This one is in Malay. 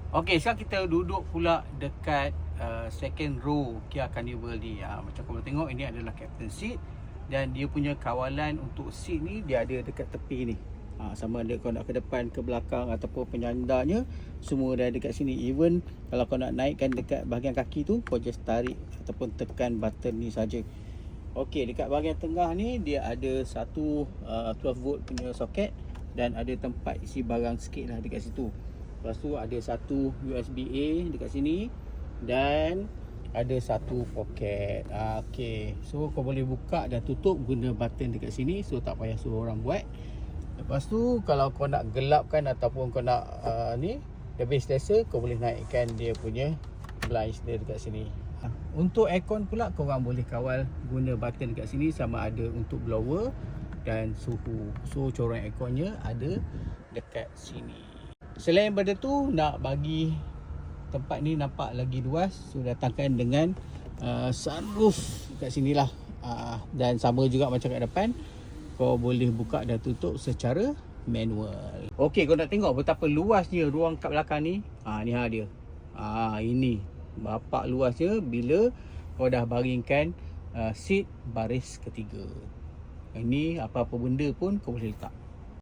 Okey, sekarang kita duduk pula dekat second row Kia Carnival ni. Macam korang tengok, ini adalah captain seat. Dan dia punya kawalan untuk seat ni, dia ada dekat tepi ni. Sama ada kau nak ke depan, ke belakang ataupun penyandarnya, semua dah dekat sini. Even kalau kau nak naikkan dekat bahagian kaki tu, kau just tarik ataupun tekan button ni saja. Okey, dekat bahagian tengah ni dia ada satu 12 volt punya soket dan ada tempat isi barang sikit lah dekat situ. Lepas tu ada satu USB-A dekat sini dan ada satu poket. Okey, so kau boleh buka dan tutup guna button dekat sini, so tak payah suruh orang buat. Lepas tu kalau kau nak gelapkan ataupun kau nak lebih selesa, kau boleh naikkan dia punya blinds dia dekat sini. Untuk aircon pula korang boleh kawal guna button dekat sini, sama ada untuk blower dan suhu. So corong airconnya ada dekat sini. Selain daripada tu, nak bagi tempat ni nampak lagi luas, so datangkan dengan sunroof kat sini lah. Dan sama juga macam kat depan, kau boleh buka dan tutup secara manual. Okey, kau nak tengok betapa luasnya ruang kat belakang ni. Ni dia. Ini bapak luasnya bila kau dah baringkan seat baris ketiga. Ini apa-apa benda pun kau boleh letak.